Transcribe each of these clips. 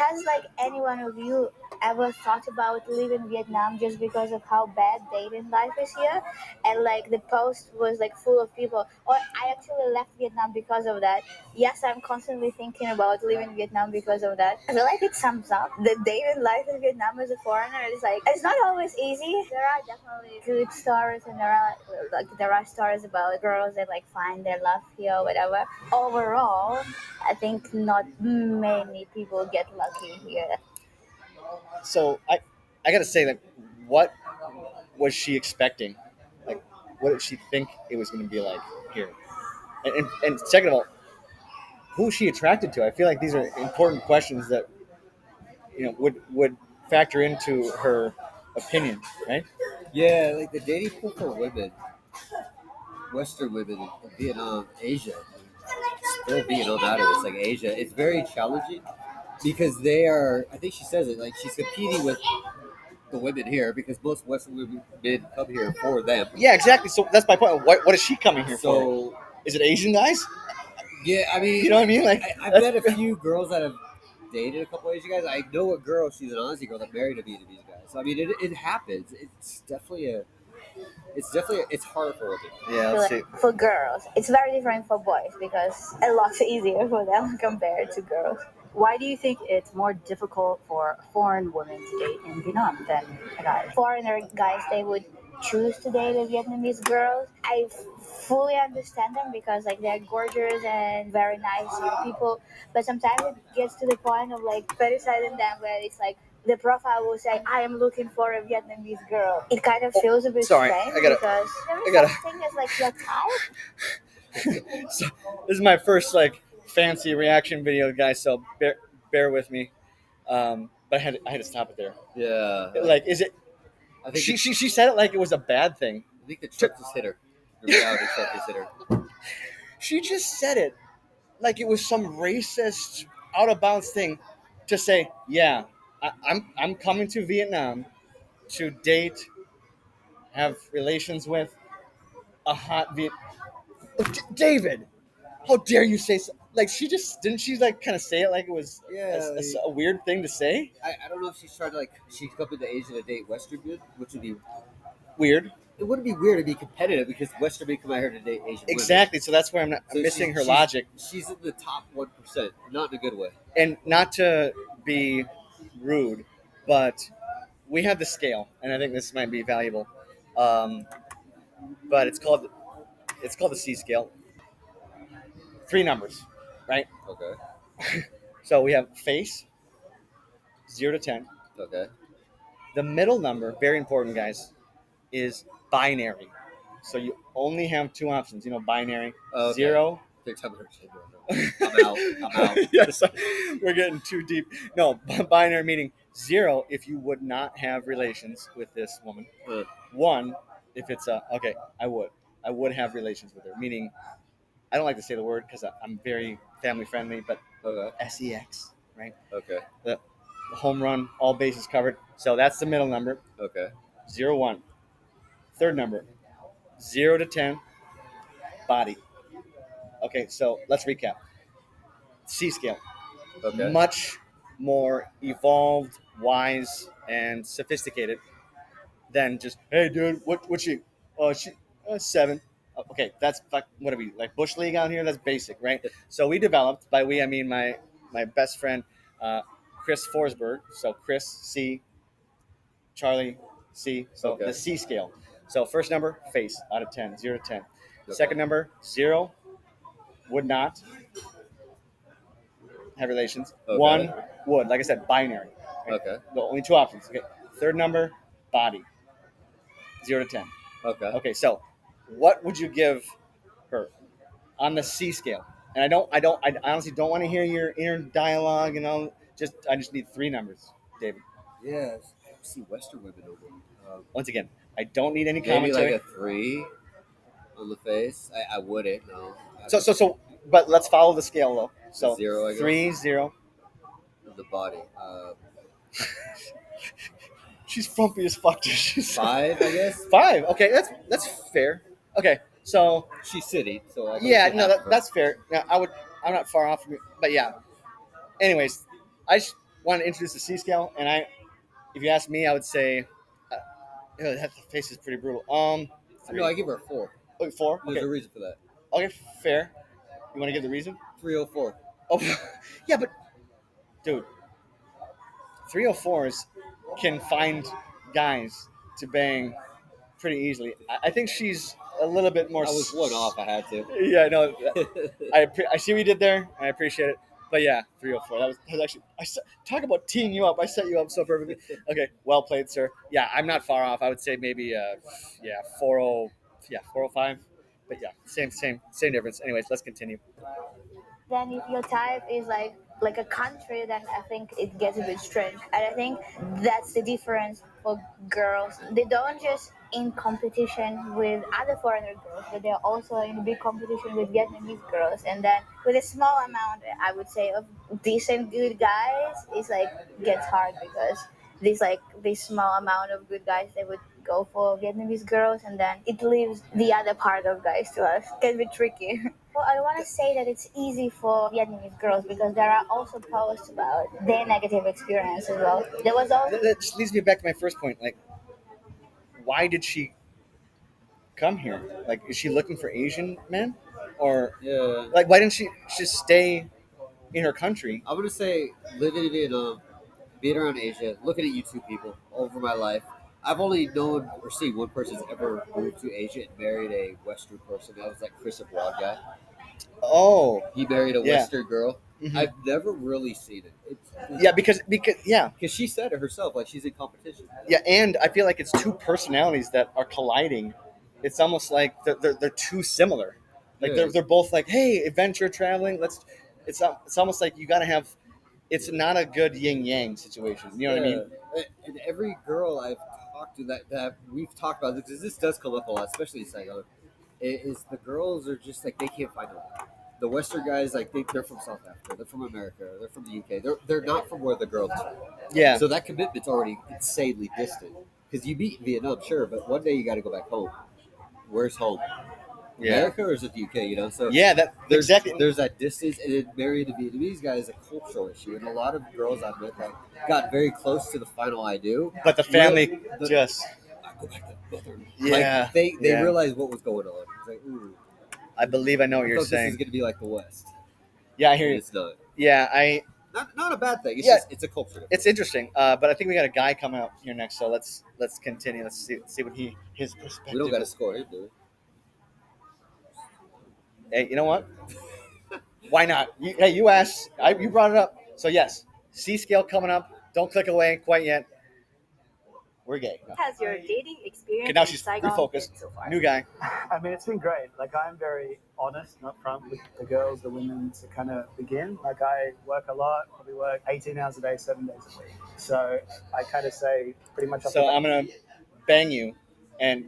Has like any one of you ever thought about leaving Vietnam just because of how bad dating life is here? And like the post was like full of people. Or I actually left Vietnam because of that. Yes, I'm constantly thinking about leaving Vietnam because of that. I feel like it sums up the dating life in Vietnam as a foreigner. It's like it's not always easy. There are definitely good stories, and there are stories about girls that like find their love here or whatever. Overall, I think not many people get lucky here. So I got to say that what was she expecting? Like, what did she think it was going to be like here? And second of all, who is she attracted to? I feel like these are important questions that would factor into her opinion, right? Yeah, like the dating pool for women, Western women in Vietnam, Asia, still Vietnam matters, it's like Asia. It's very challenging because they are. I think she says it like she's competing with the women here because most Western women come here for them. Yeah, exactly. So that's my point. What is she coming here for? So Is it Asian guys? yeah, I mean, You know what I mean? Like I've met a few girls that have dated a couple Asian guys. I know a girl; she's an Aussie girl that married a Vietnamese guy. So I mean, it happens. It's hard for women. Yeah, let's see. For girls, it's very different for boys because a lot easier for them compared to girls. Why do you think it's more difficult for foreign women to date in Vietnam than a guy? Foreigner guys, they would choose to date a Vietnamese girls. I fully understand them because like they're gorgeous and very nice people. But sometimes it gets to the point of like fetishizing them where it's like the profile will say, "I am looking for a Vietnamese girl." It kind of feels a bit Sorry, strange I gotta- because there I is gotta- such thing as like your type. So, this is my first like fancy reaction video, guys. So bear with me. But I had to stop it there. Yeah, Like, is it? I think She said it like it was a bad thing. I think the truck just hit her. The reality truck just hit her. She just said it like it was some racist, out of bounds thing to say. Yeah, I'm coming to Vietnam to date, have relations with a hot Viet. David, how dare you say so? Like she just didn't she like kind of say it like it was Yeah, a weird thing to say? I don't know if she's trying to she's coming to Asia to date Western men, which would be Weird. it wouldn't be weird to be competitive because Western men come out here to date Asian Exactly. So that's where I'm women. So missing her she's- logic. She's in the top 1%, not in a good way. And not to be rude, but we have the scale, and I think this might be valuable. Um, but it's called the C scale. Three numbers, right? Okay. So we have face, 0 to 10. Okay. The middle number, very important, guys, is binary. So you only have two options. You know, binary, Okay. 0. They're telling her shit. I'm out. I'm out. Yes, we're getting too deep. No, binary meaning 0 if you would not have relations with this woman. 1 if it's okay. I would have relations with her. Meaning, I don't like to say the word because I'm very family friendly, but Okay. sex, right? Okay. The home run, all bases covered. So that's the middle number. Okay. 0, 1. Third number, 0 to 10, body. Okay, so let's recap. C scale. Okay. Much more evolved, wise, and sophisticated than just, hey, dude, what's she? Oh, she 7. Okay, that's like what are we like bush league out here? That's basic, right? So we developed by we I mean my best friend Chris Forsberg. So Chris C, Charlie C. So Okay. the C scale. So first number face out of 10, 0 to 10. Okay. Second number 0 would not have relations. Okay. 1 would, like I said, binary. Right? Okay. The only two options. Okay. Third number body 0 to 10. Okay. Okay, so what would you give her on the C scale? And I honestly don't want to hear your inner dialogue and all. I just need three numbers, David. Yeah. I don't see Western women over. Once again, I don't need any Maybe commentary. like a 3 on the face. I wouldn't. No. So, but let's follow the scale though. So 0, I guess. 3, 0. The body. She's frumpy as fuck. She's 5, I guess. 5. Okay, that's fair. Okay, so She's city, so I yeah, don't no, that's fair. Yeah, I'm not far off from you, but yeah. Anyways, want to introduce the C scale, and if you ask me, I would say that face is pretty brutal. No, I give her a 4. Okay, 4. There's Okay, a reason for that. okay, fair. You want to give the reason? 304. Oh, yeah, but dude, 304s can find guys to bang pretty easily. I think she's a little bit more. I was one off. I had to. Yeah, no, I see what you did there. I appreciate it. But yeah, 304. That was actually. Talk about teeing you up. I set you up so perfectly. Okay, well played, sir. Yeah, I'm not far off. I would say maybe, yeah, 40, yeah, 405. But yeah, same difference. Anyways, let's continue. Then if your type is like a country, then I think it gets a bit strange. And I think that's the difference for girls. They don't just in competition with other foreigner girls, but they're also in big competition with Vietnamese girls. And then with a small amount, I would say, of decent good guys, it's like gets hard because this small amount of good guys they would go for Vietnamese girls, and then it leaves the other part of guys to us. Can be tricky. Well, I want to say that it's easy for Vietnamese girls because there are also posts about their negative experience as well. There was also That just leads me back to my first point. Like, why did she come here? Like, is she looking for Asian men, or Yeah. like why didn't she just stay in her country? I'm gonna say living in Vietnam, being around Asia, looking at YouTube people over my life. I've only known or seen one person that's ever moved to Asia and married a Western person. That was that Chris Abroad guy. Oh, He married a Yeah. Western girl. Mhm. I've never really seen it. yeah, because yeah, Because she said it herself, like she's in competition. yeah, and I feel like it's two personalities that are colliding. It's almost like they're too similar. Like Yeah. they're both like, hey, adventure traveling. It's almost like you got to have. It's not a good yin yang situation. You know what I mean? And every girl I've talked to that we've talked about this, because this does come up a lot, especially in Saigon, is the girls are just like they can't find them. The Western guys like they're from South Africa, they're from America, they're from the UK. They're not from where the girls are. Yeah. So that commitment's already insanely distant. Because you meet in Vietnam, sure, but one day you got to go back home. Where's home? Yeah. America or is it the UK? You know, so Yeah. That there's exactly. there's that distance, and then marrying a Vietnamese guy is a cultural issue, and a lot of girls I've met that got very close to the final I do. But the family The- just. I go back to mother. Yeah, Like, they yeah. realized what was going on. It's like, ooh, I believe I know what I you're thought this saying. is going to be like the West. Yeah, I hear And you. it's not. Yeah, Not a bad thing. It's Yeah. just it's a culture difference. it's interesting. But I think we got a guy coming up here next, so let's continue. Let's see what his perspective. We don't got to is. score it, do we? Hey, you know what? Why not? You asked. You brought it up. So yes, C scale coming up. Don't click away quite yet. We're gay. No. Has your dating experience Okay, now in she's Saigon refocused. been so far? New guy. I mean, it's been great. Like, I'm very honest and upfront with the girls, the women to kind of begin. Like, I work a lot, probably work 18 hours a day, 7 days a week. So I kind of say pretty much. So I'm gonna bang you,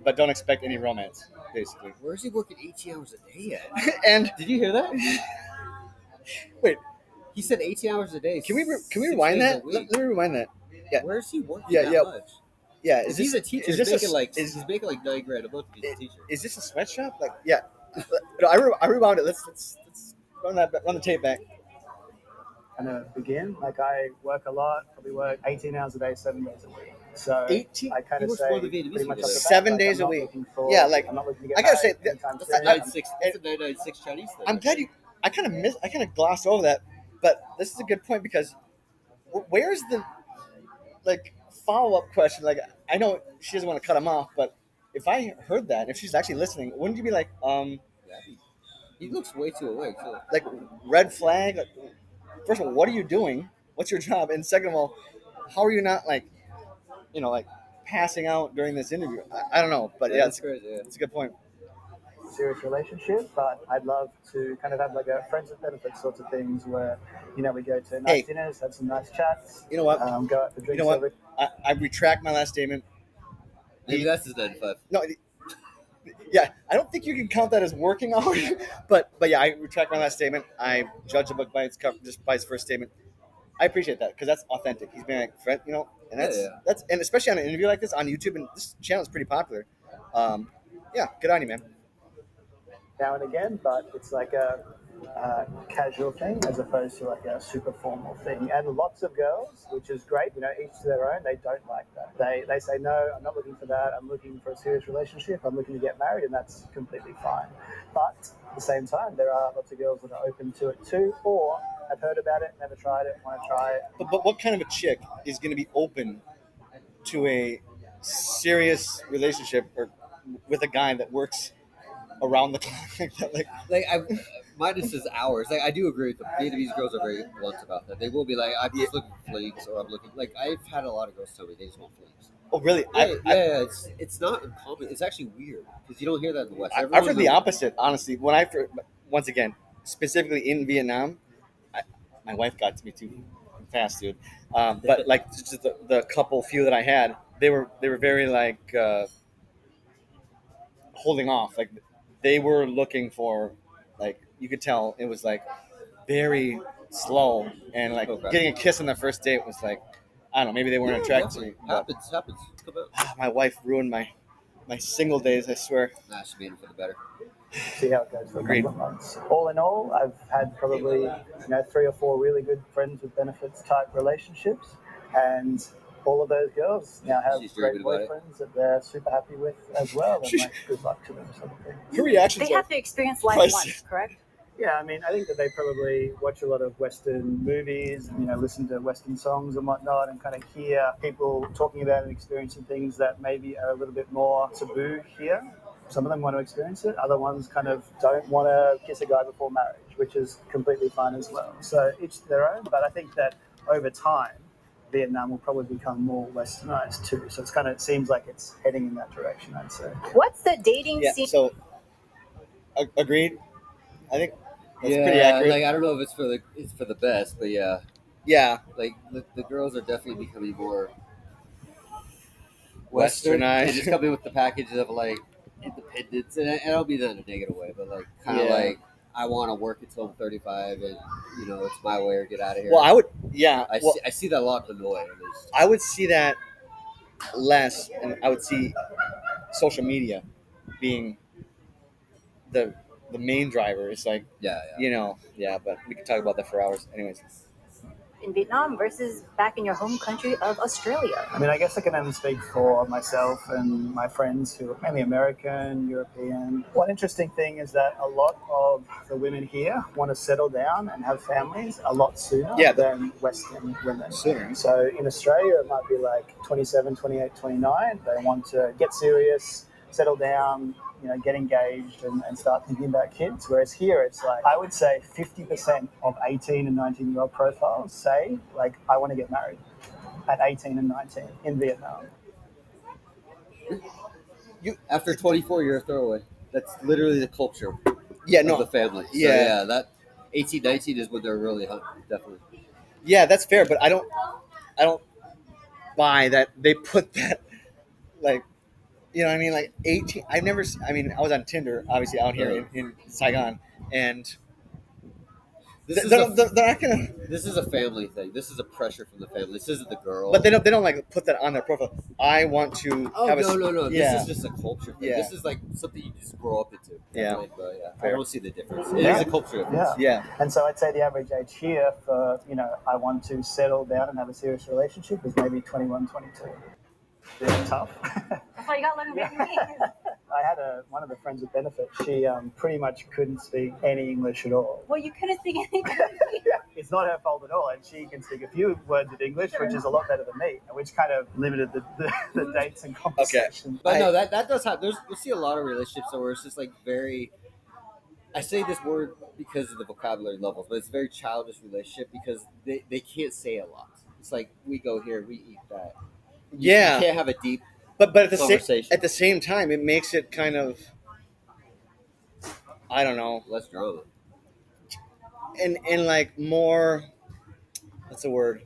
but don't expect any romance, basically. Where's he working 18 hours a day at? And Did you hear that? wait, He said 18 hours a day. can we 6 rewind days that? a week. Let me rewind that. Yeah. Where's he working Yeah, that yeah. much? Yeah, If he's a teacher, Is he's this making like is, he's making like $9,000 a month to be a teacher. is this a sweatshop? Like, yeah. No, I rewound it. Let's run the tape back. kind of begin. Like, I work a lot, probably work 18 hours a day, 7 days a week. So 18? I kind He of works say more than Vietnamese pretty much people off do. the bat, 7 like, days I'm a not week. looking for- Yeah, like, I'm not looking to get I gotta say, married anytime That's soon. a 9.6. That's a 9.96 Chinese thing. I'm glad you. I kind of glossed over that, but this is a good point because where's the follow up question? Like, I know she doesn't want to cut him off, but if I heard that, if she's actually listening, wouldn't you be like, Yeah, he looks way too awake too. like red flag? Like, first of all, what are you doing? What's your job? And second of all, how are you not like passing out during this interview? I don't know, but yeah, That's crazy. Yeah. it's a good point. Serious relationship, but I'd love to kind of have like a friends with benefits sorts of things where, we go to nice Hey. dinners, have some nice chats, You know what? go out for drinks. You know what? every- I retract my last statement. Maybe that's his 9 to 5. No, yeah, I don't think you can count that as working hours, but yeah, I retract my last statement. I judge a book by its cover, just by its first statement. I appreciate that because that's authentic. He's being like, friend, and that's and especially on an interview like this on YouTube, and this channel is pretty popular. Yeah, good on you, man. now and again, but it's like casual thing as opposed to like a super formal thing. And lots of girls, which is great, each to their own, they don't like that. They say, no, I'm not looking for that. I'm looking for a serious relationship. I'm looking to get married, and that's completely fine. But at the same time, there are lots of girls that are open to it too, or have heard about it, never tried it, want to try it. But what kind of a chick is going to be open to a serious relationship or with a guy that works around the clock like that? Like minus his hours. Like I do agree with them. Vietnamese girls are very blunt about that. They will be like, I'm just looking for flings, or I'm looking like I've had a lot of girls tell me they just want flings. Oh, really? Yeah, it's not uncommon. It's actually weird because you don't hear that in the West. I've heard the opposite, honestly. Once again, specifically in Vietnam, my wife got to me too fast, dude. But like just the few that I had, they were very like holding off. Like they were looking for, like you could tell it was like very slow, and like getting a kiss on the first date was like, I don't know, maybe they weren't attracted to me. Happens. Come out. My wife ruined my single days, I swear. Nah, she made it for the better. See how it goes for a Agreed. couple of months. All in all, I've had probably 3 or 4 really good friends with benefits type relationships, and all of those girls now have She's great dreaming about it. boyfriends that they're super happy with as well. And like, good luck to them, sort of thing. Her reactions They are have to experience life Right. once, correct? Yeah, I mean, I think that they probably watch a lot of Western movies, listen to Western songs and whatnot, and kind of hear people talking about and experiencing things that maybe are a little bit more taboo here. Some of them want to experience it. Other ones kind of don't want to kiss a guy before marriage, which is completely fine as well. So each to their own. But I think that over time, Vietnam will probably become more westernized too. So it seems like it's heading in that direction, I'd say. What's the dating yeah. scene? So agreed. I think that's yeah, pretty accurate. like I don't know if it's for the best, but yeah, yeah, like the girls are definitely becoming more Western. Westernized. They just come in with the packages of like independence, and I don't mean that in a negative way, but like kind of Yeah. like I want to work until I'm 35, and it's my way or get out of here. Well, I see that a lot in Hanoi, at least. I would see that less, and I would see social media being the main driver. It's like, Yeah. but we could talk about that for hours. Anyways, In Vietnam versus back in your home country of Australia. I mean, I guess I can only speak for myself and my friends who are mainly American, European. One interesting thing is that a lot of the women here want to settle down and have families a lot sooner than Western women. Sooner. So in Australia, it might be like 27, 28, 29. They want to get serious, settle down, get engaged and start thinking about kids. Whereas here, it's like, I would say 50% of 18 and 19-year-old profiles say, like, I want to get married at 18 and 19 in Vietnam. After 24, you're a throwaway. That's literally the culture of the family. So, Yeah. that 18, 19 is when they're really hungry, definitely. Yeah, that's fair, but I don't buy that they put that, like, you know what I mean? Like 18, I was on Tinder, obviously, out here in Saigon, and they're not gonna. This is a family thing. This is a pressure from the family. This isn't the girl. But they don't like put that on their profile. I want to. Oh, have no. Yeah. This is just a culture thing. Yeah. This is like something you just grow up into. Yeah. But I Fair. don't see the difference. It is a culture difference. Yeah. And so I'd say the average age here for, I want to settle down and have a serious relationship is maybe 21, 22. It's tough. That's why you got to learn Vietnamese. I had one of the friends with benefit. She pretty much couldn't speak any English at all. Well, you couldn't speak anything. It's not her fault at all, and she can speak a few words of English, which is a lot better than me, which kind of limited the dates and conversations. But no, that does happen. We see a lot of relationships where it's just like very. I say this word because of the vocabulary levels, but it's a very childish relationship because they can't say a lot. It's like we go here, we eat that. You can't have a deep but at the same time, it makes it kind of, I don't know, less drama. And like more, what's the word?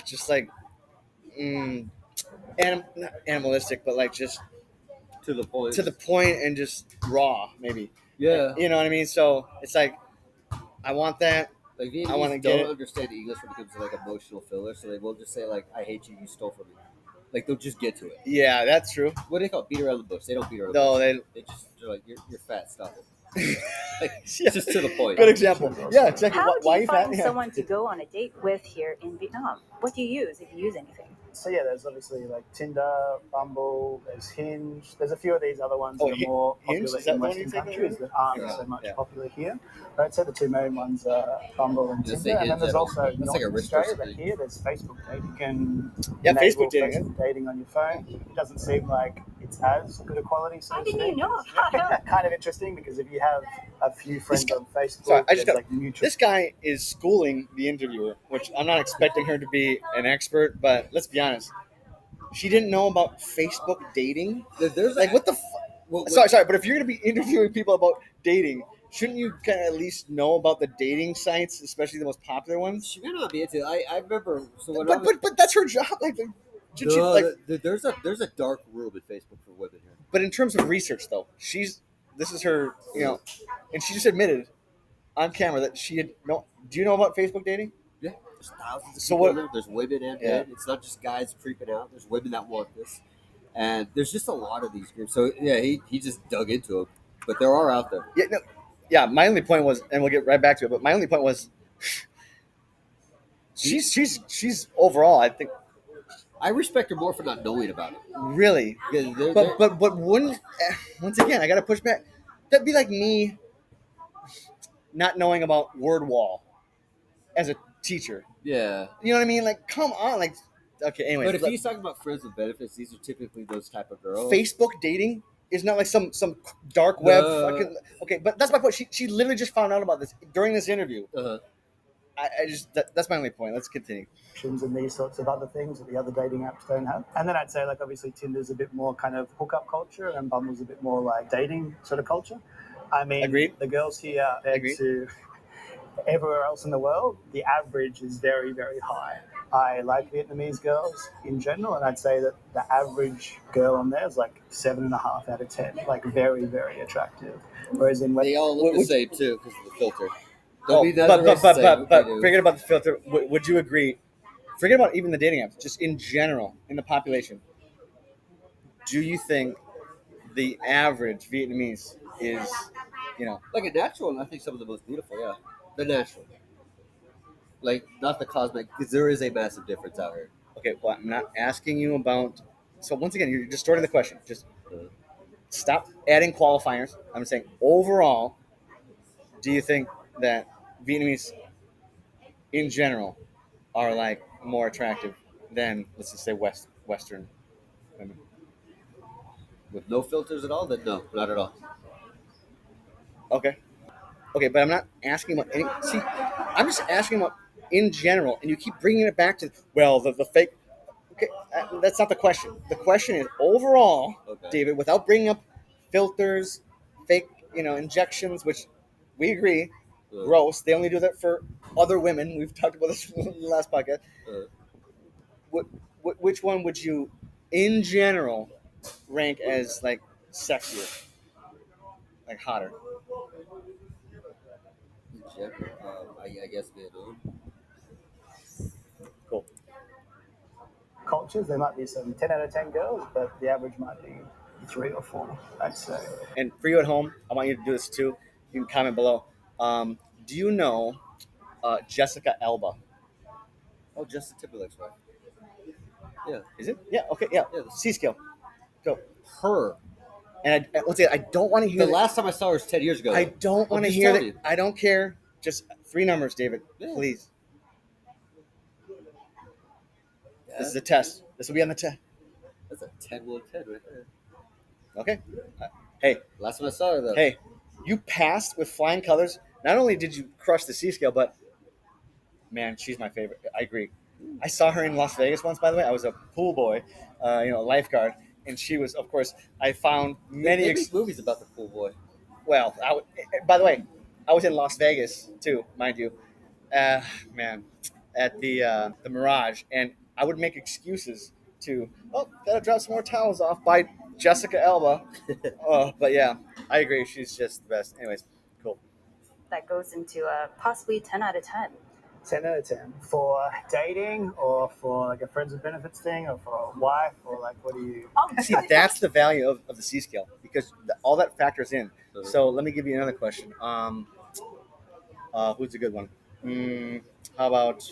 Just like, not animalistic, but like just to the point and just raw, maybe. Yeah. You know what I mean? So it's like, I want that. Like I want to don't understand English when it comes to like emotional filler, so they will just say like, "I hate you, you stole from me." Like they'll just get to it. Yeah, that's true. What do they call it? Beat around the bush? They don't beat around the No, bush. They're like, "You're fat. Stop it." Like, Yeah. just to the point. Good example. Yeah, exactly. How do Why you you fat? find Yeah. someone to go on a date with here in Vietnam? What do you use if you use anything? So yeah, there's obviously like Tinder, Bumble, there's Hinge. There's a few of these other ones Oh, that are more Hinge? popular Is that in the one you're Western thinking countries of? that aren't Yeah. so much Yeah. popular here. But I'd say the two main ones are Bumble and Just Tinder. say And then Hinge, there's I also mean, that's not like a in rich Australia, person but thing. here there's Facebook dating. You can Yeah, enable Facebook dating, yeah. Facebook dating on your phone. It doesn't seem like it's as good a quality, so How to did you speak. know It's about it? kind of interesting because if you have a few friends guy- on Facebook, Sorry, I just there's got like mutual. this guy is schooling the interviewer, which I'm not expecting her to be an expert, but let's be honest. She didn't know about Facebook dating. There's Like, what the? what- Sorry, but if you're gonna be interviewing people about dating, shouldn't you kind of at least know about the dating sites, especially the most popular ones? She may not be into. I remember. So when But that's her job. Like, should she, no, like, there's a dark room in Facebook for women here. but in terms of research, though, this is her, and she just admitted on camera that she had no. Do you know about Facebook dating? Yeah, there's thousands of So people what- in there. There's women and Yeah. men. It's not just guys creeping out. There's women that want this, and there's just a lot of these groups. So yeah, he just dug into them, but there are out there. Yeah, no, yeah. My only point was, and we'll get right back to it. But my only point was, she's overall, I think, I respect her more for not knowing about it. really. Because they're- But wouldn't once again I got to push back. That'd be like me not knowing about word wall as a teacher. yeah. You know what I mean? Like, come on. Like, okay. Anyway, But if he's talking about friends with benefits, these are typically those type of girls. Facebook dating is not like some dark web No. fucking. Okay, but that's my point. She literally just found out about this during this interview. Uh-huh. I just that's my only point. Let's continue. And these sorts of other things that the other dating apps don't have. And then I'd say, like, obviously Tinder's a bit more kind of hookup culture and Bumble's a bit more like dating sort of culture. I mean, Agreed. the girls here compared Agreed. to everywhere else in the world, the average is very, very high. I like Vietnamese girls in general, and I'd say that the average girl on there is like 7.5 out of 10, like very, very attractive. Whereas in They all look What the would- same too because of the filter. Oh, Don't be that racist to say what they do. forget about the filter. Would you agree? Forget about even the dating apps. Just in general, in the population, do you think the average Vietnamese is, Like a natural, and I think some of the most beautiful. Yeah, the natural. Like not the cosmetic, because there is a massive difference out here. okay? Well, I'm not asking you about. So once again, you're distorting the question. Just stop adding qualifiers. I'm saying overall, do you think that Vietnamese, in general, are like more attractive than, let's just say, Western women? With no filters at all, then no, not at all. Okay, but I'm not asking about any. See, I'm just asking about in general, and you keep bringing it back to the fake. Okay, that's not the question. The question is overall, Okay. David, without bringing up filters, fake, injections, which we agree, Uh, gross. They only do that for other women. We've talked about this in the last podcast. uh, Which one would you, in general, rank as like sexier, like hotter? in general, I guess Vietnam. Cool. cultures, there might be some 10 out of 10 girls, but the average might be 3 or 4, I'd say. And for you at home, I want you to do this too. You can comment below. Do you know Jessica Alba? Oh, Justin Timberlake's wife. Yeah, Is it? Yeah. Okay. Yeah. Yeah. C scale. Go. her. And once again, I don't want to hear. The last time I saw her was 10 years ago. I don't want to just hear telling that. you. I don't care. Just 3 numbers, David. Yeah. Please. Yeah, This is a test. This will be on the test. that's a 10-1-10 right there. Okay. Hey, Last time I saw her though. hey, you passed with flying colors. Not only did you crush the C scale, but man, she's my favorite. I agree. I saw her in Las Vegas once, by the way. I was a pool boy, a lifeguard, and she was, of course. I found many. They make movies about the pool boy. Well, by the way, I was in Las Vegas too, mind you. Man, at the Mirage, and I would make excuses to, gotta drop some more towels off by Jessica Alba. But yeah, I agree. She's just the best. Anyways, cool. That goes into possibly 10 out of 10. 10 out of 10. For dating or for like a friends with benefits thing or for a wife or like what do you... Oh, See, that's the value of the C scale because all that factors in. So let me give you another question. Who's a good one? How about